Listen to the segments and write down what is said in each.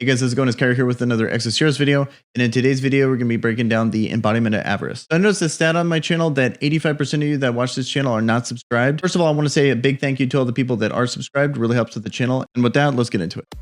Hey guys, how's it going? It's Kyrie here with another Exos Heroes video. And in today's video, we're going to be breaking down the embodiment of avarice. So I noticed a stat on my channel that 85% of you that watch this channel are not subscribed. First of all, I want to say a big thank you to all the people that are subscribed. It really helps with the channel. And with that, let's get into it.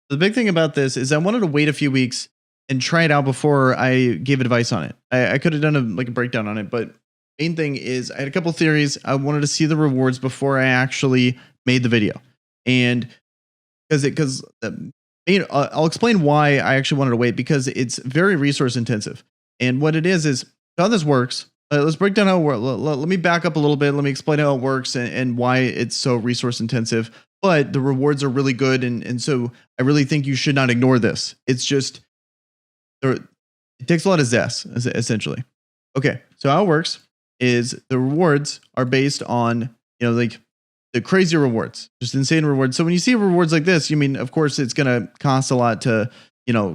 The big thing about this is I wanted to wait a few weeks and try it out before I gave advice on it. I could have done a breakdown on it, but main thing is I had a couple theories. I wanted to see the rewards before I actually made the video. And I'll explain why I actually wanted to wait, because it's very resource intensive. And what it is how this works. Let's break down how it works. Let me back up a little bit. Let me explain how it works and why it's so resource intensive. But the rewards are really good. And so I really think you should not ignore this. It's just, it takes a lot of zest, essentially. Okay, so how it works is the rewards are based on, like the crazy rewards, just insane rewards. So when you see rewards like this, of course, it's going to cost a lot to,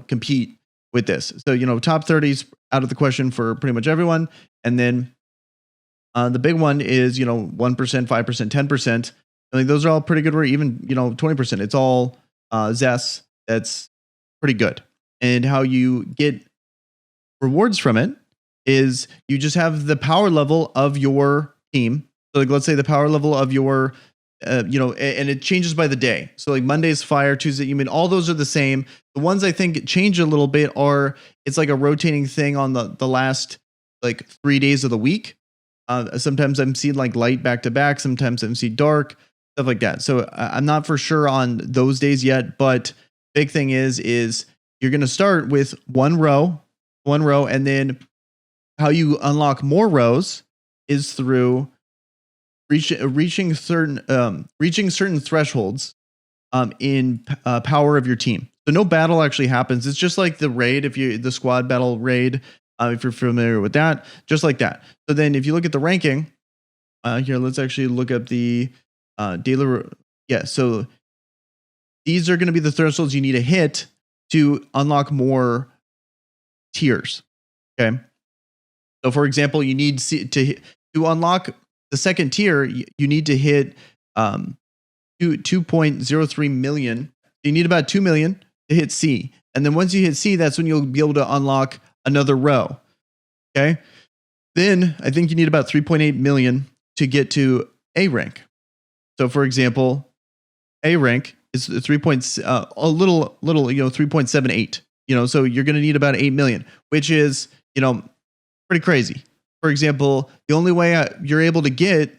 compete with this. So, top 30 is out of the question for pretty much everyone. And then the big one is, 1%, 5%, 10%. Those are all pretty good. Or even, 20%. It's all zest. That's pretty good. And how you get rewards from it is you just have the power level of your team. So let's say the power level of your, and it changes by the day. So Monday's fire, Tuesday, all those are the same. The ones I think change a little bit are, it's like a rotating thing on the last 3 days of the week. Sometimes I'm seeing light back to back. Sometimes I'm seeing dark, stuff like that. So I'm not for sure on those days yet, but big thing is you're going to start with one row, and then how you unlock more rows is through reaching certain thresholds in power of your team. So no battle actually happens. It's just like the raid, the squad battle raid, if you're familiar with that, just like that. So then if you look at the ranking here, let's actually look up the daily. Yeah, so these are going to be the thresholds you need to hit to unlock more tiers. Okay. So for example, you need to unlock the second tier, you need to hit 2.03 million. You need about 2 million to hit C. And then once you hit C, that's when you'll be able to unlock another row. Okay. Then I think you need about 3.8 million to get to A rank. So for example, A rank is 3.78. So you're going to need about 8 million, which is, pretty crazy. For example, the only way you're able to get,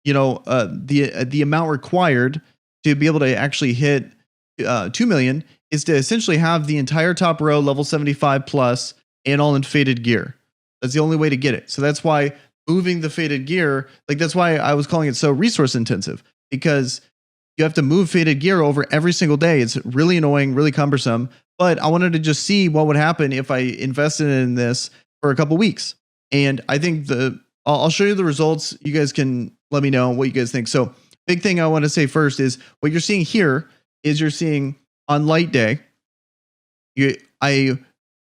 the amount required to be able to actually hit 2 million is to essentially have the entire top row level 75 plus and all in faded gear. That's the only way to get it. So that's why moving the faded gear, that's why I was calling it so resource intensive, because you have to move faded gear over every single day. It's really annoying, really cumbersome. But I wanted to just see what would happen if I invested in this for a couple weeks. And I think I'll show you the results. You guys can let me know what you guys think. So big thing I want to say first is what you're seeing here is you're seeing on light day. I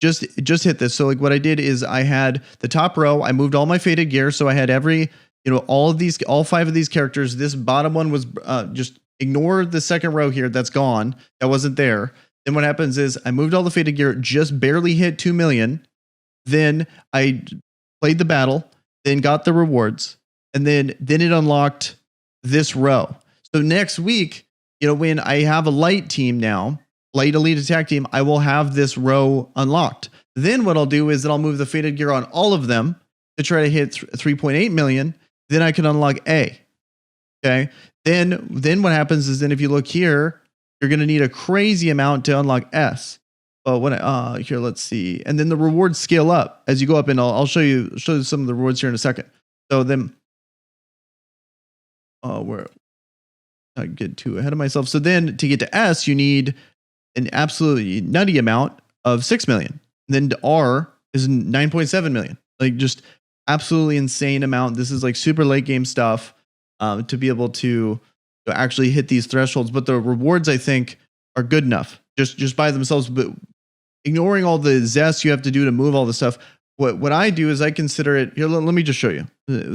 just hit this. So what I did is I had the top row. I moved all my faded gear. So I had all 5 of these characters. This bottom one was just ignore the second row here. That's gone. That wasn't there. Then what happens is I moved all the faded gear, just barely hit 2 million. Then I played the battle, then got the rewards, and then it unlocked this row. So next week, when I have a light team now, light elite attack team, I will have this row unlocked. Then what I'll do is that I'll move the faded gear on all of them to try to hit 3.8 million. Then I can unlock A. Okay. Then what happens is then if you look here, you're going to need a crazy amount to unlock S. But here, let's see. And then the rewards scale up as you go up, and I'll show you some of the rewards here in a second. So then, where I get too ahead of myself. So then to get to S, you need an absolutely nutty amount of 6 million. And then to R is 9.7 million. Just absolutely insane amount. This is super late game stuff to be able to actually hit these thresholds. But the rewards, I think, are good enough just by themselves. But ignoring all the zest you have to do to move all the stuff, what I do is I consider it here. Let me just show you.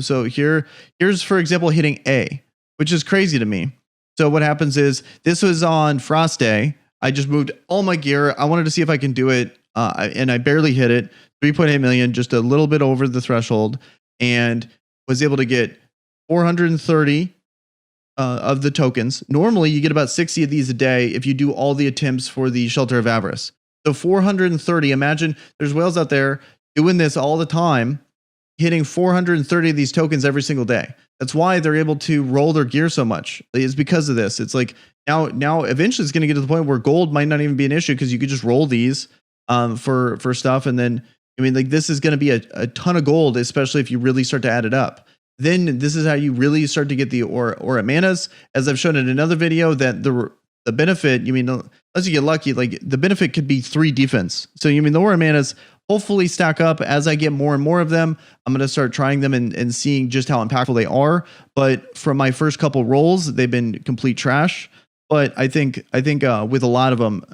So here's for example hitting A, which is crazy to me. So what happens is this was on Frost Day. I just moved all my gear. I wanted to see if I can do it, and I barely hit it. 3.8 million, just a little bit over the threshold, and was able to get 430 of the tokens. Normally, you get about 60 of these a day if you do all the attempts for the Shelter of Avarice. So 430. Imagine there's whales out there doing this all the time, hitting 430 of these tokens every single day. That's why they're able to roll their gear so much. It's because of this. It's like now eventually it's going to get to the point where gold might not even be an issue because you could just roll these for stuff. And then, I mean, like this is going to be a ton of gold, especially if you really start to add it up. Then this is how you really start to get the aura manas. As I've shown in another video, that the benefit, you mean, unless you get lucky, like the benefit could be 3 defense. So you mean the aura manas hopefully stack up as I get more and more of them. I'm going to start trying them and seeing just how impactful they are. But from my first couple rolls, they've been complete trash. But I think with a lot of them,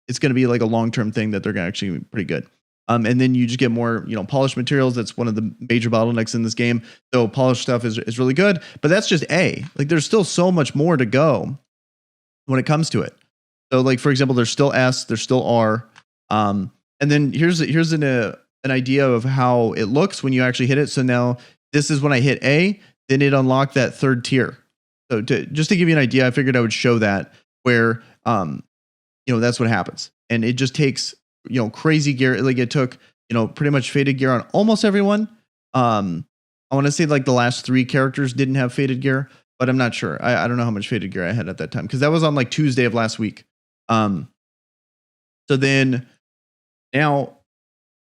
it's going to be like a long-term thing that they're going to actually be pretty good. And then you just get more, polished materials. That's one of the major bottlenecks in this game. So polished stuff is really good, but that's just A. Like there's still so much more to go when it comes to it. So like, for example, there's still S, there's still R. And then here's an idea of how it looks when you actually hit it. So now this is when I hit A, then it unlocked that 3rd tier. So just to give you an idea, I figured I would show that where, that's what happens. And it just takes, crazy gear. Like it took, pretty much faded gear on almost everyone. I want to say like the last 3 characters didn't have faded gear, but I'm not sure. I don't know how much faded gear I had at that time because that was on like Tuesday of last week. So then now,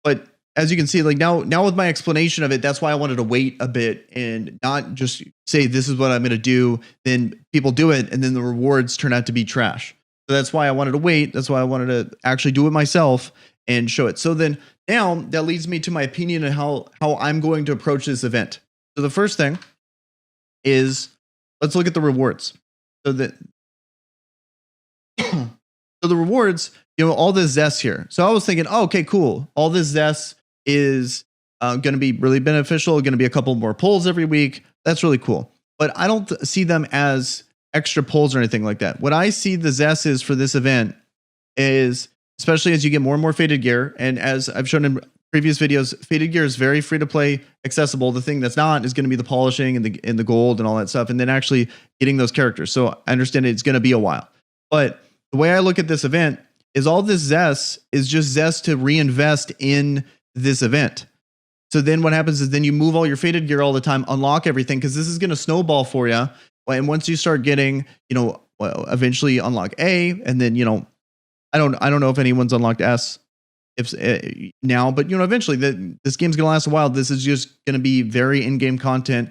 but as you can see, like now with my explanation of it, that's why I wanted to wait a bit and not just say, this is what I'm going to do. Then people do it. And then the rewards turn out to be trash. So that's why I wanted to wait. That's why I wanted to actually do it myself and show it. So then now that leads me to my opinion on how I'm going to approach this event. So the first thing is, let's look at the rewards. So that, so the rewards, all this zest here. So I was thinking, oh, okay, cool. All this zest is going to be really beneficial. Going to be a couple more pulls every week. That's really cool. But I don't see them as extra pulls or anything like that. What I see the zest is for this event is, especially as you get more and more faded gear, and as I've shown in previous videos, faded gear is very free to play, accessible. The thing that's not is going to be the polishing and the gold and all that stuff, and then actually getting those characters. So I understand it's going to be a while. But the way I look at this event is all this zest is just zest to reinvest in this event. So then what happens is then you move all your faded gear all the time, unlock everything, because this is going to snowball for you. And once you start getting, eventually unlock A, and then, I don't know if anyone's unlocked S now, but eventually this game's going to last a while. This is just going to be very in-game content.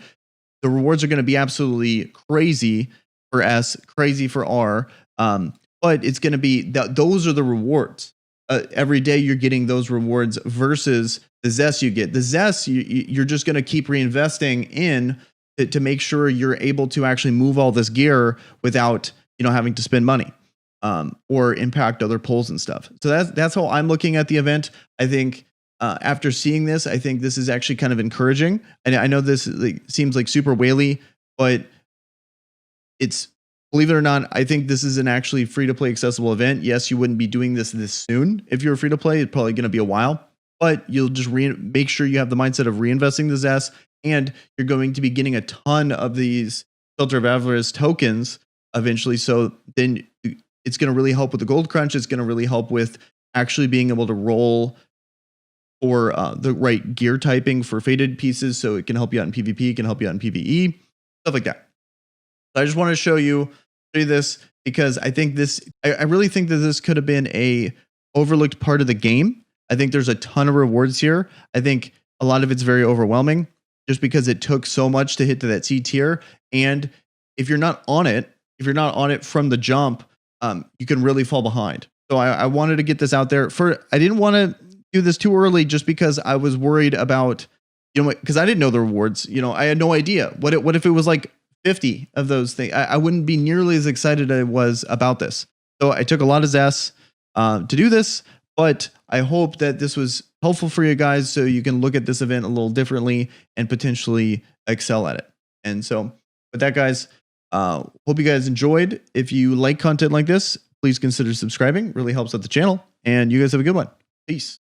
The rewards are going to be absolutely crazy for S, crazy for R. But it's going to be those are the rewards. Every day you're getting those rewards versus the zest you get. The zest you're just going to keep reinvesting in to make sure you're able to actually move all this gear without having to spend money or impact other pulls and stuff. So that's how I'm looking at the event. I think after seeing this, I think this is actually kind of encouraging. And I know this seems like super whaley, but it's, believe it or not, I think this is an actually free-to-play accessible event. Yes, you wouldn't be doing this soon. If you're free-to-play, it's probably going to be a while. But you'll just make sure you have the mindset of reinvesting the zest, and you're going to be getting a ton of these Shelter of Avarice tokens eventually. So then it's going to really help with the gold crunch. It's going to really help with actually being able to roll for the right gear typing for faded pieces. So it can help you out in PvP, it can help you out in PvE, stuff like that. So I just want to show you this because I think I really think that this could have been a overlooked part of the game. I think there's a ton of rewards here. I think a lot of it's very overwhelming just because it took so much to hit to that C tier. And if you're not on it from the jump, you can really fall behind. So I wanted to get this out there. I didn't want to do this too early just because I was worried about, because I didn't know the rewards. I had no idea. What if it was like 50 of those things? I wouldn't be nearly as excited as I was about this. So I took a lot of zest to do this, but I hope that this was helpful for you guys so you can look at this event a little differently and potentially excel at it. And so with that, guys, Hope you guys enjoyed. If you like content like this, please consider subscribing. Really helps out the channel. And you guys have a good one. Peace.